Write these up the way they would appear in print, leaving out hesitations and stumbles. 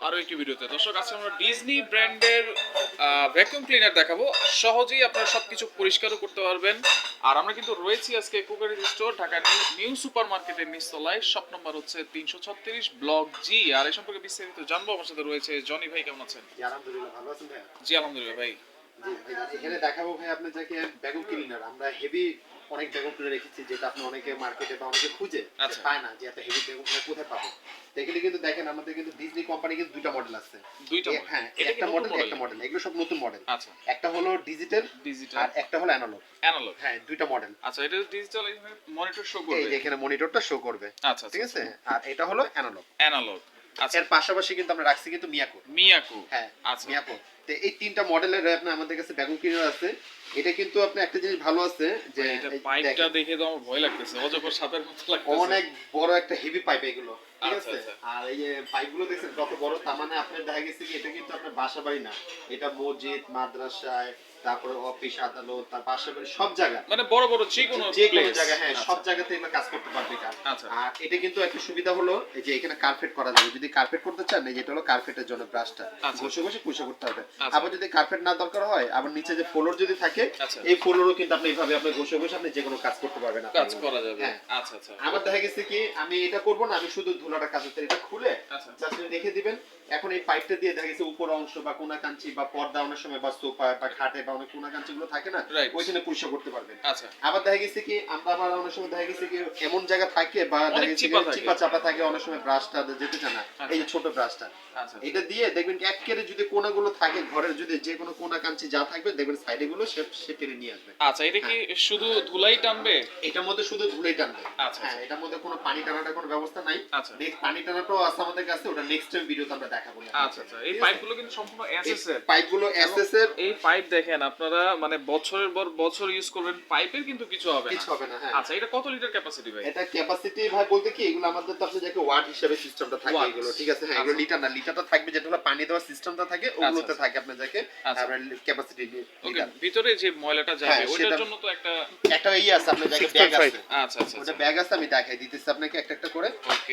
আরো একটি ভিডিওতে দর্শক আজকে আমরা ডিজনি ব্র্যান্ডের ভ্যাকুয়াম ক্লিনার দেখাবো। সহজেই আপনারা সবকিছু পরিষ্কারও করতে পারবেন। আর আমরা কিন্তু রয়েছি আজকে cookery store Dhaka new super মার্কেটের নিচতলায়। শপ নম্বর হচ্ছে 336 ব্লক জি। আর এই সম্পর্কে বিস্তারিত জানবো। আমার সাথে রয়েছে জনি ভাই, কেমন আছেন? জি আলহামদুলিল্লাহ, ভালো আছেন ভাই? জি আলহামদুলিল্লাহ ভাই। জি ভাই, এখানে দেখাবো ভাই আপনাদেরকে ভ্যাকুয়াম ক্লিনার। আমরা হেভি অনেক ভ্যাকুয়াম ক্লিনার রেখেছি, যেটা আপনি অনেকে মার্কেটে বা অনেকে খুঁজে পায় না, যে এত হেভি ভ্যাকুয়াম ক্লিনার কোথায় পাবো। দেখলে কিন্তু দেখেন, আমাদের কিন্তু ডিজনি কোম্পানি কিন্তু দুইটা মডেল আছে। হ্যাঁ, একটা মডেল এগুলো সব নতুন মডেল। আচ্ছা, একটা হলো ডিজিটাল আর একটা হলো অ্যানালগ। হ্যাঁ, দুইটা মডেল। আচ্ছা, এটা ডিজিটাল মনিটর শো করবে। এই যে এখানে মনিটরটা শো করবে। আচ্ছা, ঠিক আছে। আর এটা হলো অ্যানালগ। আচ্ছা, এর পাশাপাশি কিন্তু আমরা রাখছি কিন্তু মিয়াকো। হ্যাঁ, আচ্ছা, মিয়াকো। তো এই তিনটা মডেলের আপনার আমাদের কাছে ভ্যাকুয়াম ক্লিনার আছে। এটা কিন্তু আপনি একটা জিনিস ভালো আছে যে এটা পাইপটা দেখে তো আমার ভয় লাগতেছে, অজগর সাপের মতো লাগতেছে। অনেক বড় একটা হেভি পাইপ এগুলো, ঠিক আচ্ছা, আছে। আচ্ছা। আর এই যে পাইপগুলো দেখছেন কত বড়, তার মানে আপনার দেখা গেছে কি এটা কিন্তু আপনার বাসা বাড়ি না, এটা মসজিদ, মাদ্রাসায়, তারপরে অফিস, আদালত, তার বাসা বাড়ি সব জায়গা, মানে বড় বড় যে কোনো জায়গা, হ্যাঁ সব জায়গাতে এগুলো কাজ করতে পারবে এটা। আচ্ছা। আর এটা কিন্তু একটা সুবিধা হলো এই যে এখানে কার্পেট করা যাবে। যদি কার্পেট করতে চান, এই যেটা হলো কার্পেটের জন্য ব্রাশটা বসে বসে পুষে করতে হবে। আবার যদি কার্পেট না দরকার হয়, আবার নিচে যে ফ্লোর যদি থাকে, এই ফ্লোরও কিন্তু আপনি এইভাবে আপনি বসে বসে আপনি যে কোনো কাজ করতে পারবেন, কাজ করা যাবে। আচ্ছা, আচ্ছা। আমার দেখা গেছে কি আমি এটা করব না, আমি শুধু ধুলাটা কাজ করতে, এটা খুলে জাস্ট রেখে দিবেন। এখন এই পাইপটা দিয়ে দেখা গেছে উপর অংশ বা কোনা কাঞ্চি বা পর্দা অনেক সময় বা সোফা বা খাটে বা অনেক কোনা কাঞ্চি গুলো থাকে না, ওইখানে পরিষ্কার করতে পারবেন। আচ্ছা। আবার দেখা গেছে কি আমরা আবার অনেক সময় দেখা গেছে কি এমন জায়গা থাকে বা দেখা গেছে চিপা চাপা থাকে, অনেক সময় ব্রাশটা যেতে চায় না, এই যে ছোট ব্রাশটা, এটা দিয়ে দেখবেন কি একেবারে যদি কোনাগুলো থাকে ঘরের, যদি যে কোনো কোনা কাঞ্চি যা থাকবে দেখবেন সাইডে গুলো সে টেনে নিয়ে আসবে। আচ্ছা, এটা কি শুধু ধুলাই টানবে? এটার মধ্যে শুধু ধুলাই টানবে। আচ্ছা, হ্যাঁ, এটার মধ্যে কোনো পানি টানার কোনো ব্যবস্থা নাই। আচ্ছা, নেক্সট পানি টানাটাও আছে আমাদের কাছে, ওটা নেক্সট টাইম ভিডিওতে আমরা দেখাবো। আচ্ছা, আচ্ছা। এই পাইপগুলো কিন্তু সম্পূর্ণ এসএস এর। পাইপগুলো এসএস এর। এই পাইপ দেখেন আপনারা, মানে বছরের পর বছর ইউজ করবেন, পাইপের কিন্তু কিছু হবে না। হ্যাঁ। আচ্ছা, এটা কত লিটার ক্যাপাসিটি ভাই? এটা ক্যাপাসিটি ভাই বলতে কি, এগুলো আমাদের তো আপনি যাকে ওয়াট হিসেবে সিস্টেমটা থাকে এগুলো, ঠিক আছে। হ্যাঁ, এগুলো লিটার না, লিটারটা থাকবে যেটা হলো পানি দেওয়ার সিস্টেমটা থাকে, ওগুলোতে থাকে আপনার যাকে আমরা ক্যাপাসিটি লিটার। ভিতরে যে ময়লাটা যাবে ওটার জন্য তো একটা আছে আপনার যাকে ব্যাগ আছে। আচ্ছা, আচ্ছা। ওটা ব্যাগ আছে, আমি দেখাই দিতেছি আপনাকে একটা একটা করে।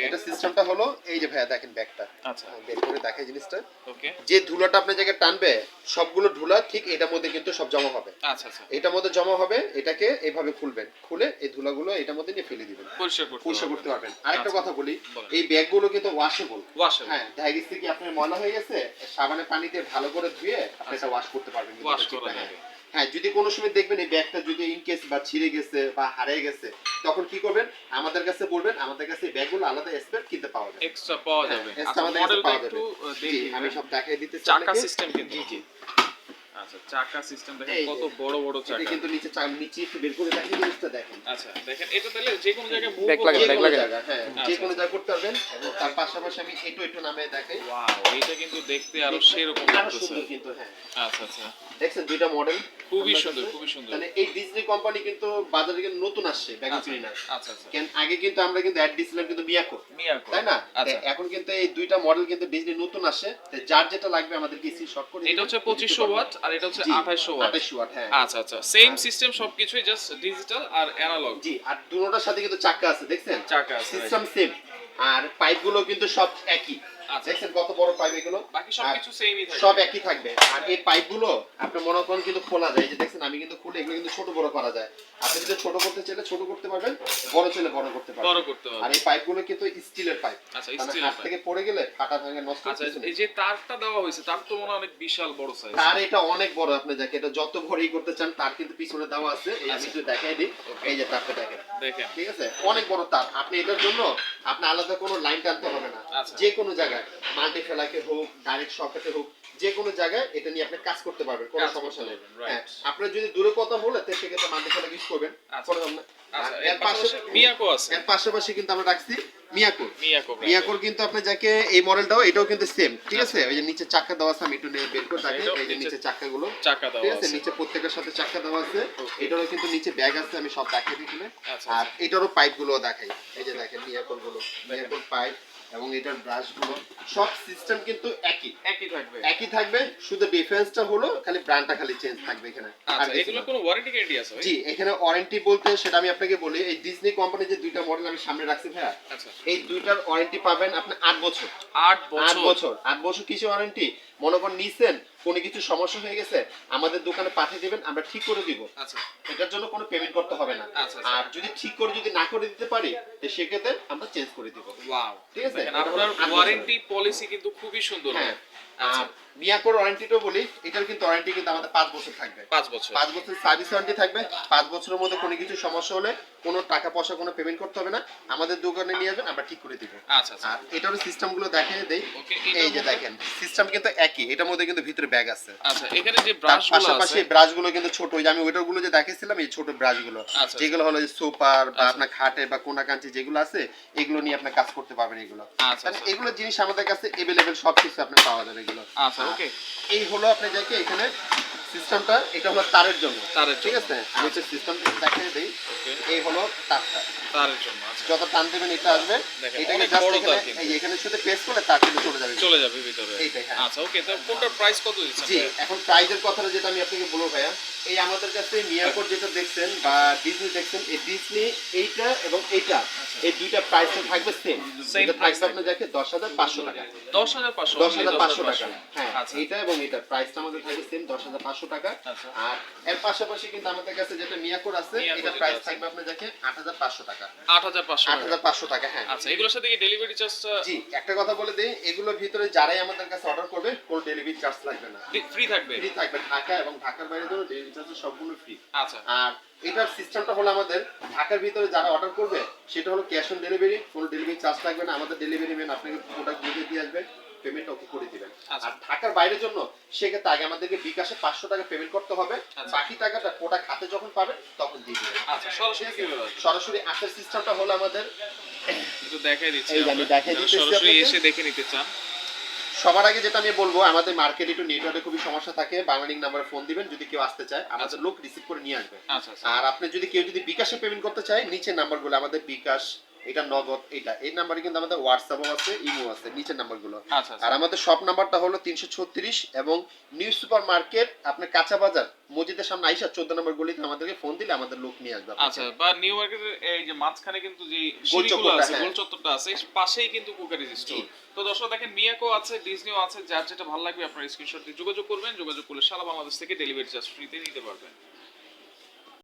এটা সিস্টেমটা হলো এই যে ভাইয়া দেখেন ব্যাগটা। আচ্ছা, বের করে দেখাই জিনিসটা। ওকে। যে ধুলাটা আপনার জায়গায় টানবে সবগুলো ধুলা ঠিক এটার মধ্যে কিন্তু সব জমা হবে। আচ্ছা, আচ্ছা। এটার মধ্যে জমা হবে, এটাকে এইভাবে খুলবেন, খুলে এই ধুলাগুলো এটার মধ্যে নিয়ে ফেলে দিবেন, পরিষ্কার করতে পারবেন। আরেকটা কথা বলি, এই ব্যাগগুলো কিন্তু ওয়াশেবল। হ্যাঁ, দেখা গেছে কি আপনার ময়লা হয়ে গেছে, সাবানের পানি দিয়ে ভালো করে ধুয়ে আপনি এটা ওয়াশ করতে পারবেন। হ্যাঁ, যদি কোনো সময় দেখবেন এই ব্যাগটা যদি ইনকেস বা ছিঁড়ে গেছে বা হারিয়ে গেছে, তখন কি করবেন, আমাদের কাছে বলবেন, আমাদের কাছে এই ব্যাগগুলো আলাদা স্পেয়ার কিনতে পাওয়া যাবে, এক্সট্রা পাওয়া যাবে। আচ্ছা, মডেলটা একটু দেখি, আমি সব দেখাই দিতেছি। চাকা সিস্টেম কিন্তু। জি। আচ্ছা, চাকা সিস্টেম দেখেন কত বড় বড় চাকা। এটা কিন্তু নিচে একটু বের করে দেখেন, জিনিসটা দেখেন। আচ্ছা, দেখেন এটা তাহলে যে কোনো জায়গায় মুভ করতে পারবেন। হ্যাঁ, যে কোনো জায়গায় করতে পারবেন। এবং তার পাশাপাশি আমি একটু নামে দেখাই। ওয়াও, এটা কিন্তু দেখতে আরো সেরকম লাগতেছে কিন্তু। হ্যাঁ, আচ্ছা, আচ্ছা। দেখছেন দুইটা মডেল খুবই সুন্দর, খুবই সুন্দর। মানে এই ডিজনি কোম্পানি কিন্তু বাজারে কিন্তু নতুন আসছে ভ্যাকুয়াম ক্লিনার। আচ্ছা, আচ্ছা। কেন আগে কিন্তু আমরা কিন্তু অ্যাড দিছিলাম কিন্তু মিয়াকো, তাই না? এখন কিন্তু এই দুইটা মডেল কিন্তু ডিজনি নতুন আসে। যার যেটা লাগবে আমাদেরকে স্ক্রিনশট করে দিন। এটা হচ্ছে 2500 ওয়াট আর এটা হচ্ছে 2800 ওয়াট। 2800 ওয়াট। হ্যাঁ, আচ্ছা, আচ্ছা। সেম সিস্টেম সবকিছুই, জাস্ট ডিজিটাল আর অ্যানালগ। জি, আর দুটোটার সাথে কিন্তু চাকা আছে, দেখছেন? চাকা আছে, সিস্টেম সেম। আর পাইপগুলো কিন্তু সব একই। দেখছেন কত বড় পাইপ এগুলো, বাকি সবকিছু সেমই থাকবে, সব একই থাকবে। আর এই পাইপগুলো আপনি মনে করেন কিন্তু খোলা যায়, এই যে দেখছেন আমি কিন্তু খুলে এগুলো কিন্তু ছোট বড় করা যায়। আপনি যদি ছোট করতে চাইলে ছোট করতে পারবেন, বড় চাইলে বড় করতে পারবেন। আর এই পাইপগুলো কিন্তু স্টিলের পাইপ। আচ্ছা, স্টিলের হাত থেকে পড়ে গেলে ফাটা ভাঙে নষ্ট হয়ে যাবে। আচ্ছা, এই যে তারটা দেওয়া হয়েছে, তার তো মনে অনেক বিশাল বড় সাইজ। তার এটা অনেক বড়, আপনি যাকে এটা যত বড়ই করতে চান তার কিন্তু পিছনে দেওয়া আছে। এই আমি একটু দেখাই দিই, এই যে তারটা দেখেন, ঠিক আছে? অনেক বড় তার। আপনি এটার জন্য আপনি আলাদা কোনো লাইন টানতে হবে না। যে কোনো জায়গায় মাল্টি ফেলাকে হোক, ডাইরেক্ট সকেটে হোক, যে কোনো জায়গায় এটা নিয়ে আপনি কাজ করতে পারবেন, কোনো সমস্যা নেই। হ্যাঁ, আপনার যদি দূরে কথা হলে তাহলে সেক্ষেত্রে মাল্টি ফেলাকে ইউজ করবেন, কোনো সমস্যা। এর মিয়াকো আছে, এর পাশাপাশি কিন্তু আমরা রাখছি মিয়াকোর কিন্তু আপনি যাকে এই মডেলটাও এটাও কিন্তু সেম, ঠিক আছে? ওই যে নিচে চাকা দেওয়া আছে, আমি একটু বের করে দেখাই। এই যে নিচে চাকাগুলো ঠিক আছে, নিচে প্রত্যেকটার সাথে চাকা দেওয়া আছে। এটারও কিন্তু নিচে ব্যাগ আছে, আমি সব দেখাই দিই। আর এটারও পাইপগুলো দেখাই, এই যে দেখেন মিয়াকোর গুলো, মিয়াকোর পাইপ এবং এটার ব্রাশগুলো সব সিস্টেম কিন্তু একই থাকবে থাকবে, শুধু ডিফারেন্সটা হলো খালি ব্র্যান্ডটা খালি চেঞ্জ থাকবে এখানে। আচ্ছা এগুলো কোনো ওয়ারেন্টি গ্যারান্টি আছে ভাই? জি, এখানে ওয়ারেন্টি বলতে সেটা আমি আপনাকে বলি, এই ডিজনি কোম্পানি যে দুইটা মডেল আমি সামনে রাখছি ভাইয়া, আচ্ছা এই দুইটার ওয়ারেন্টি পাবেন আপনি 8 বছর। 8 বছর কিছু ওয়ারেন্টি, মনে করেন নিছেন কোনো কিছু সমস্যা হয়ে গেছে আমাদের দোকানে পাঠিয়ে দিবেন, আমরা ঠিক করে দিব। আচ্ছা এটার জন্য কোনো পেমেন্ট করতে হবে না। আর যদি ঠিক করে যদি না করে দিতে পারি তো সেক্ষেত্রে আমরা চেঞ্জ করে দিব। ওয়াও, ঠিক আছে, আপনার ওয়ারেন্টি পলিসি কিন্তু খুবই সুন্দর। হ্যাঁ, আচ্ছা মিয়াকোর ওয়ারেন্টিটাও বলি, এটার কিন্তু ওয়ারেন্টি কিন্তু আমাদের 5 বছর থাকবে। 5 বছর সার্ভিস ওয়ারেন্টি থাকবে। 5 বছরের মধ্যে কোনো কিছু সমস্যা হলে কোনো টাকা পয়সা কোনো পেমেন্ট করতে হবে না, আমাদের দোকানে নিয়ে আসবেন, আমরা ঠিক করে দিব। আচ্ছা আচ্ছা, আর এটার সিস্টেমগুলো দেখিয়ে দেই। এই যে দেখেন সিস্টেম কিন্তু একই, এটার মধ্যে কিন্তু ভিতরে ব্যাগ আছে। আচ্ছা এখানে যে ব্রাশগুলো আছে, পাশাপাশি ব্রাশগুলো কিন্তু ছোট, ওই যে আমি ওইটারগুলো যে দেখিয়েছিলাম এই ছোট ব্রাশগুলো, যেগুলো হলো সুপার বা আপনার খাটে বা কোনা কাঞ্চি যেগুলো আছে এগুলো নিয়ে আপনি কাজ করতে পারবেন। এগুলো এগুলো জিনিস আমাদের কাছে अवेलेबल সব কিছু আপনি পাওয়া যাবে এগুলো। আচ্ছা ওকে, এই হলো আপনি দেখে এখানে সিস্টেমটা, এটা হলো তারের জন্য। ঠিক আছে, আমি তো সিস্টেমটা দেখিয়ে দেই। এই হলো তারটা তারের জন্য। আচ্ছা যত টান দিবেন এটা আসবে, এটাকে জাস্ট এখানে এই এখানে শুধু প্রেস করলে তার কিন্তু চলে যাবে ভিতরে। এইটাই। হ্যাঁ আচ্ছা ওকে, তো কোনটার প্রাইস কত দিচ্ছেন? জি, এখন প্রাইসের কথাটা যেটা আমি আপনাকে বলবো ভাইয়া, এই আমাদের কাছে মিয়াকোর যেটা দেখছেন বা ডিজনি দেখছেন, এই ডিজনি এইটা এবং এইটা এই দুইটা প্রাইস থাকবে সেম। এটা প্রাইস আপনি দেখে 10,500 টাকা। 10,500 টাকা। হ্যাঁ, এইটা এবং এটা প্রাইসটা আমাদের থাকবে সেম 10,500 টাকা। আর এর পাশাপাশি কিন্তু আমাদের কাছে যেটা মিয়াকোর আছে এটা প্রাইস থাকবে আপনি দেখে 8,500 টাকা। 8,500 টাকা। হ্যাঁ আচ্ছা, এগুলোর সাথে কি ডেলিভারি চার্জটা? জি, একটা কথা বলে দেই, এগুলোর ভিতরে যারাই আমাদের কাছে অর্ডার করবে কোনো ডেলিভারি চার্জ লাগবে না, ফ্রি থাকবে। ঢাকা এবং ঢাকার বাইরে জন্য ডেলিভারি চার্জ সম্পূর্ণ ফ্রি। আচ্ছা, আর এটার সিস্টেমটা হলো আমাদের ঢাকার ভিতরে যারা অর্ডার করবে সেটা হলো ক্যাশ অন ডেলিভারি, কোনো ডেলিভারি চার্জ লাগবে না, আমাদের ডেলিভারি ম্যান আপনাকে প্রোডাক্ট বুঝে দিয়ে আসবে, পেমেন্ট ওকে করে দিবেন। আর ঢাকার বাইরের জন্য সেক্ষেত্রে আগে আমাদেরকে বিকাশে 500 টাকা পেমেন্ট করতে হবে, বাকি টাকাটা প্রোডাক্ট হাতে যখন পাবে তখন দিয়ে দিবেন। আচ্ছা, সরাসরি কিভাবে? সরাসরি আসার সিস্টেমটা হলো আমাদের, একটু দেখাই দিচ্ছি, এই আমি দেখাই দিচ্ছি, সরাসরি এসে দেখে নিতে চান। সবার আগে যেটা আমি বলবো, আমাদের মার্কেটে একটু নেটওয়ার্কে খুবই সমস্যা থাকে, বাংলালিং নাম্বারে ফোন দিবেন, যদি কেউ আসতে চায় আমাদের লোক রিসিভ করে নিয়ে আসবে। আর আপনি যদি কেউ বিকাশে পেমেন্ট করতে চায়, নিচে নাম্বারগুলো আমাদের বিকাশ, এটা নগদ, এটা এই নাম্বারে কিন্তু আমাদের হোয়াটসঅ্যাপও আছে, ইমো আছে, নিচের নাম্বারগুলো। আর আমাদের শপ নাম্বারটা হলো 336 এবং নিউ সুপার মার্কেট, আপনার কাঁচা বাজার মসজিদের সামনে আইসা 14 নম্বর গলিতে আমাদেরকে ফোন দিলে আমাদের লোক নিয়ে আসবে। আচ্ছা, বা নিউ মার্কেটের এই যে মাঝখানে কিন্তু যে সিঁড়িগুলো আছে, গোল চত্বরটা আছে, পাশেই কিন্তু কুকারিজ স্টোর। তো দর্শক দেখেন, মিয়াকো আছে, ডিজনিও আছে, যার যেটা ভালো লাগবে আপনার স্ক্রিনশট দিয়ে যোগাযোগ করবেন, যোগাযোগ করলে সারা বাংলাদেশ থেকে ডেলিভারি চার্জ ফ্রিতে নিতে পারবেন।